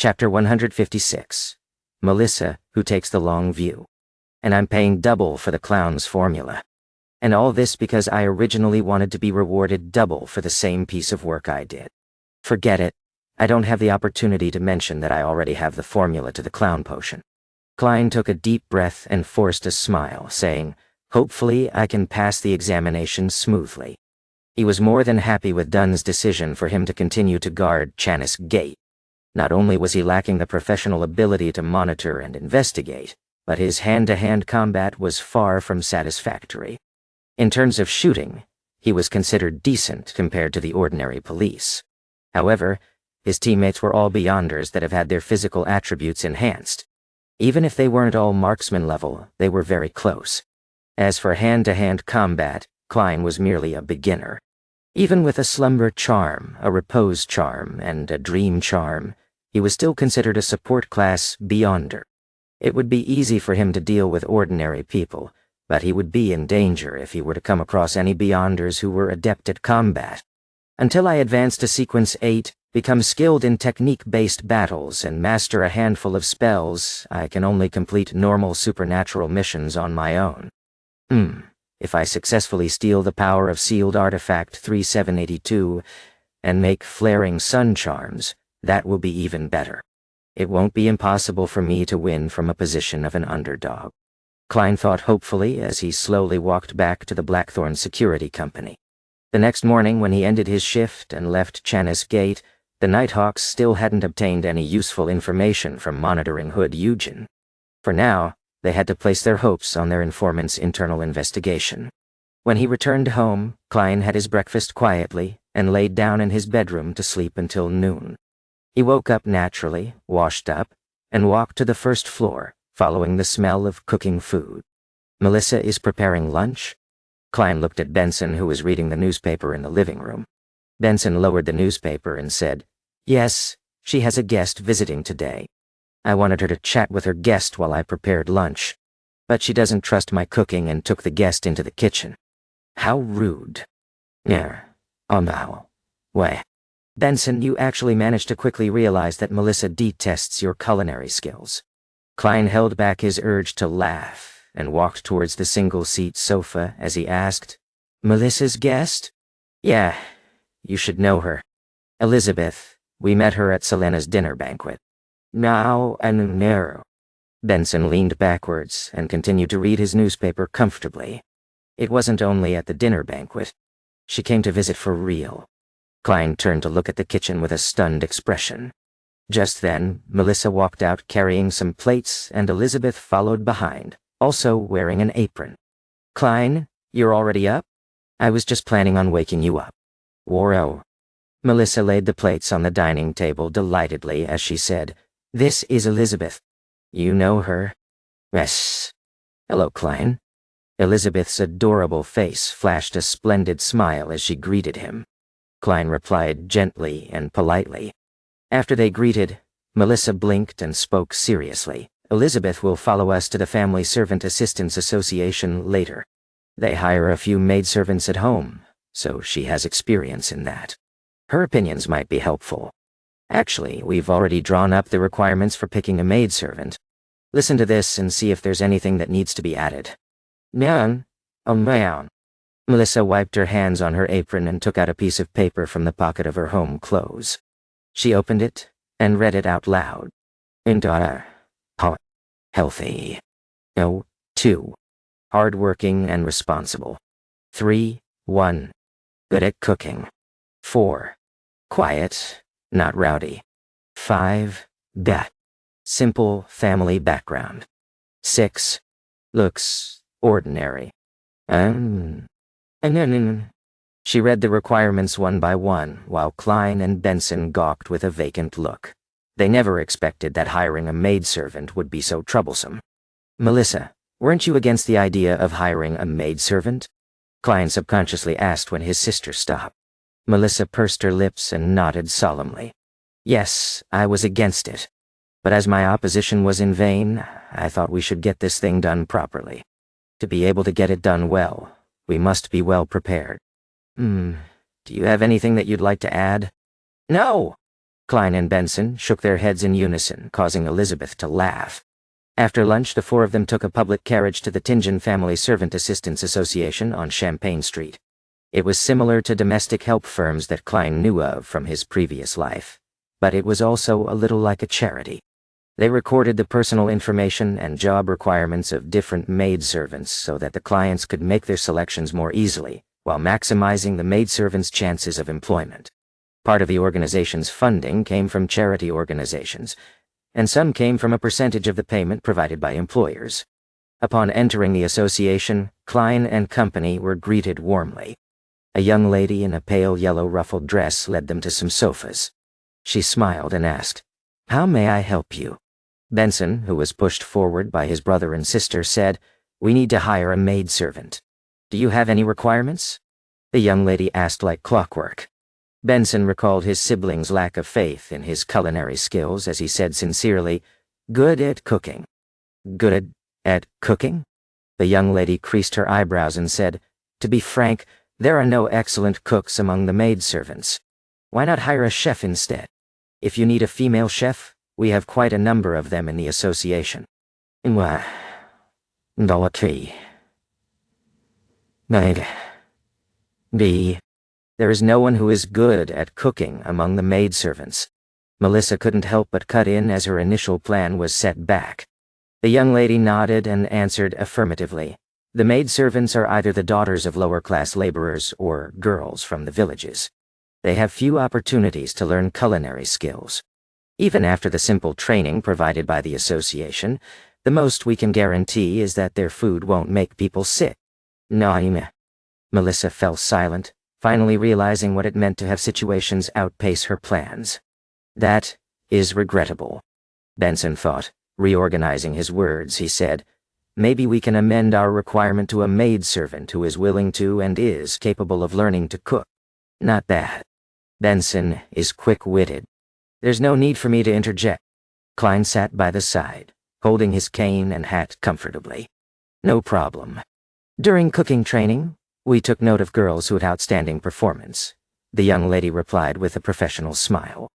Chapter 156. Melissa, who takes the long view. And I'm paying double for the clown's formula. And all this because I originally wanted to be rewarded double for the same piece of work I did. Forget it. I don't have the opportunity to mention that I already have the formula to the clown potion. Klein took a deep breath and forced a smile, saying, "Hopefully I can pass the examination smoothly." He was more than happy with Dunn's decision for him to continue to guard Chanis Gate. Not only was he lacking the professional ability to monitor and investigate, but his hand-to-hand combat was far from satisfactory. In terms of shooting, he was considered decent compared to the ordinary police. However, his teammates were all beyonders that have had their physical attributes enhanced. Even if they weren't all marksman level, they were very close. As for hand-to-hand combat, Klein was merely a beginner. Even with a slumber charm, a repose charm, and a dream charm, he was still considered a support class beyonder. It would be easy for him to deal with ordinary people, but he would be in danger if he were to come across any beyonders who were adept at combat. Until I advance to Sequence 8, become skilled in technique-based battles, and master a handful of spells, I can only complete normal supernatural missions on my own. If I successfully steal the power of sealed artifact 3782 and make flaring sun charms, that will be even better. It won't be impossible for me to win from a position of an underdog. Klein thought hopefully as he slowly walked back to the Blackthorn Security Company. The next morning when he ended his shift and left Chanis Gate, the Nighthawks still hadn't obtained any useful information from monitoring Hood Eugen. For now, they had to place their hopes on their informant's internal investigation. When he returned home, Klein had his breakfast quietly and laid down in his bedroom to sleep until noon. He woke up naturally, washed up, and walked to the first floor, following the smell of cooking food. Melissa is preparing lunch? Klein looked at Benson, who was reading the newspaper in the living room. Benson lowered the newspaper and said, "Yes, she has a guest visiting today. I wanted her to chat with her guest while I prepared lunch, but she doesn't trust my cooking and took the guest into the kitchen. How rude." Way. Benson, you actually managed to quickly realize that Melissa detests your culinary skills. Klein held back his urge to laugh and walked towards the single-seat sofa as he asked, "Melissa's guest?" "Yeah, you should know her. Elizabeth. We met her at Selena's dinner banquet." "Now and narrow." Benson leaned backwards and continued to read his newspaper comfortably. It wasn't only at the dinner banquet. She came to visit for real. Klein turned to look at the kitchen with a stunned expression. Just then, Melissa walked out carrying some plates and Elizabeth followed behind, also wearing an apron. "Klein, you're already up? I was just planning on waking you up." "Whoa." Melissa laid the plates on the dining table delightedly as she said, "This is Elizabeth. You know her?" "Yes." "Hello, Klein." Elizabeth's adorable face flashed a splendid smile as she greeted him. Klein replied gently and politely. After they greeted, Melissa blinked and spoke seriously. "Elizabeth will follow us to the Family Servant Assistance Association later. They hire a few maidservants at home, so she has experience in that. Her opinions might be helpful. Actually, we've already drawn up the requirements for picking a maidservant. Listen to this and see if there's anything that needs to be added." "Man. Melissa wiped her hands on her apron and took out a piece of paper from the pocket of her home clothes. She opened it and read it out loud. Healthy. 2. Hardworking and responsible. 3. 1. Good at cooking. 4. Quiet, not rowdy. 5. Simple family background. 6. Looks ordinary. She read the requirements one by one, while Klein and Benson gawked with a vacant look. They never expected that hiring a maidservant would be so troublesome. "Melissa, weren't you against the idea of hiring a maidservant?" Klein subconsciously asked when his sister stopped. Melissa pursed her lips and nodded solemnly. "Yes, I was against it. But as my opposition was in vain, I thought we should get this thing done properly. To be able to get it done well, we must be well prepared. Do you have anything that you'd like to add?" "No." Klein and Benson shook their heads in unison, causing Elizabeth to laugh. After lunch, the four of them took a public carriage to the Tingen Family Servant Assistance Association on Champagne Street. It was similar to domestic help firms that Klein knew of from his previous life, but it was also a little like a charity. They recorded the personal information and job requirements of different maidservants so that the clients could make their selections more easily, while maximizing the maidservants' chances of employment. Part of the organization's funding came from charity organizations, and some came from a percentage of the payment provided by employers. Upon entering the association, Klein and company were greeted warmly. A young lady in a pale yellow ruffled dress led them to some sofas. She smiled and asked, "How may I help you?" Benson, who was pushed forward by his brother and sister, said, "We need to hire a maidservant. Do you have any requirements?" The young lady asked like clockwork. Benson recalled his siblings' lack of faith in his culinary skills as he said sincerely, "Good at cooking." "Good at cooking?" The young lady creased her eyebrows and said, "To be frank, there are no excellent cooks among the maidservants. Why not hire a chef instead? If you need a female chef, we have quite a number of them in the association." "Why, Dollar-tree. There is no one who is good at cooking among the maidservants." Melissa couldn't help but cut in as her initial plan was set back. The young lady nodded and answered affirmatively. The maidservants are either the daughters of lower-class laborers or girls from the villages. They have few opportunities to learn culinary skills. Even after the simple training provided by the association, the most we can guarantee is that their food won't make people sick. "No." Melissa fell silent, finally realizing what it meant to have situations outpace her plans. "That is regrettable," Benson thought. Reorganizing his words, he said, "Maybe we can amend our requirement to a maidservant who is willing to and is capable of learning to cook." "Not bad. Benson is quick-witted. There's no need for me to interject." Klein sat by the side, holding his cane and hat comfortably. "No problem. During cooking training, we took note of girls who had outstanding performance," the young lady replied with a professional smile.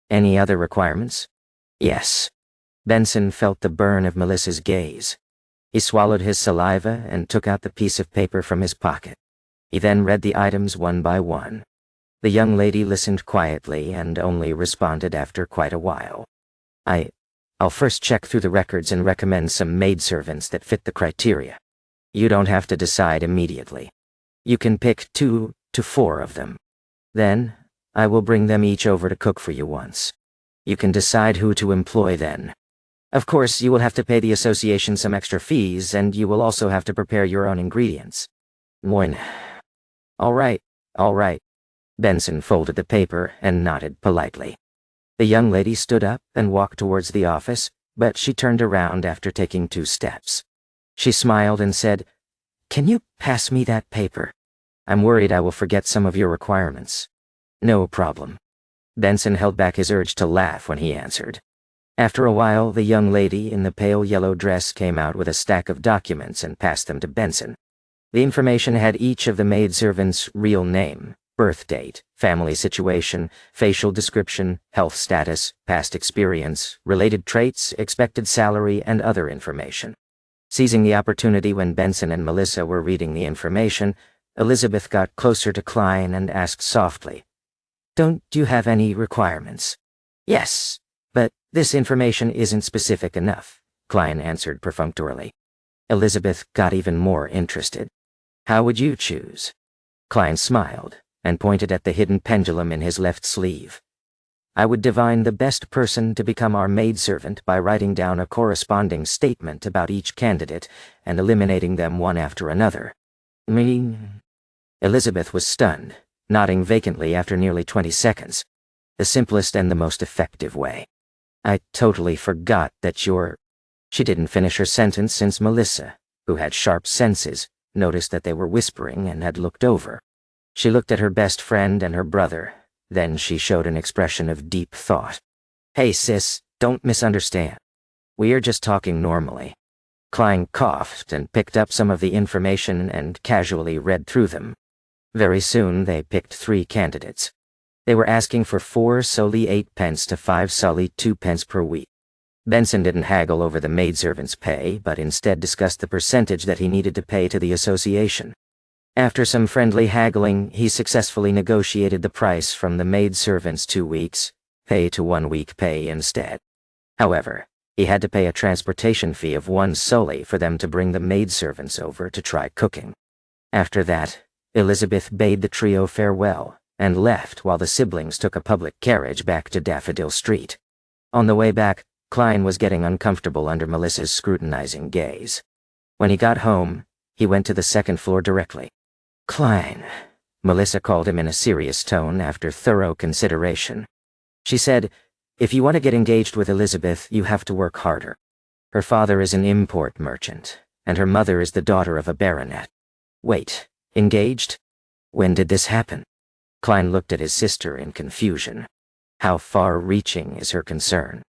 "Any other requirements?" "Yes." Benson felt the burn of Melissa's gaze. He swallowed his saliva and took out the piece of paper from his pocket. He then read the items one by one. The young lady listened quietly and only responded after quite a while. I'll first check through the records and recommend some maidservants that fit the criteria. You don't have to decide immediately. You can pick 2 to 4 of them. Then, I will bring them each over to cook for you once. You can decide who to employ then. Of course, you will have to pay the association some extra fees, and you will also have to prepare your own ingredients." "Moin. All right. Benson folded the paper and nodded politely. The young lady stood up and walked towards the office, but she turned around after taking 2 steps. She smiled and said, "Can you pass me that paper? I'm worried I will forget some of your requirements." "No problem." Benson held back his urge to laugh when he answered. After a while, the young lady in the pale yellow dress came out with a stack of documents and passed them to Benson. The information had each of the maidservants' real name, birth date, family situation, facial description, health status, past experience, related traits, expected salary, and other information. Seizing the opportunity when Benson and Melissa were reading the information, Elizabeth got closer to Klein and asked softly, "Don't you have any requirements?" "Yes, but this information isn't specific enough," Klein answered perfunctorily. Elizabeth got even more interested. "How would you choose?" Klein smiled and pointed at the hidden pendulum in his left sleeve. "I would divine the best person to become our maidservant by writing down a corresponding statement about each candidate and eliminating them one after another." "Me?" Elizabeth was stunned, nodding vacantly after nearly 20 seconds. "The simplest and the most effective way. I totally forgot that you're—" She didn't finish her sentence since Melissa, who had sharp senses, noticed that they were whispering and had looked over. She looked at her best friend and her brother. Then she showed an expression of deep thought. "Hey sis, don't misunderstand. We are just talking normally." Klein coughed and picked up some of the information and casually read through them. Very soon they picked 3 candidates. They were asking for 4 solely 8 pence to 5 solely 2 pence per week. Benson didn't haggle over the maidservant's pay, but instead discussed the percentage that he needed to pay to the association. After some friendly haggling, he successfully negotiated the price from the maidservant's 2 weeks' pay to 1 week pay instead. However, he had to pay a transportation fee of 1 solely for them to bring the maidservants over to try cooking. After that, Elizabeth bade the trio farewell and left while the siblings took a public carriage back to Daffodil Street. On the way back, Klein was getting uncomfortable under Melissa's scrutinizing gaze. When he got home, he went to the second floor directly. "Klein," Melissa called him in a serious tone after thorough consideration. She said, "If you want to get engaged with Elizabeth, you have to work harder. Her father is an import merchant, and her mother is the daughter of a baronet." "Wait, engaged? When did this happen?" Klein looked at his sister in confusion. How far-reaching is her concern?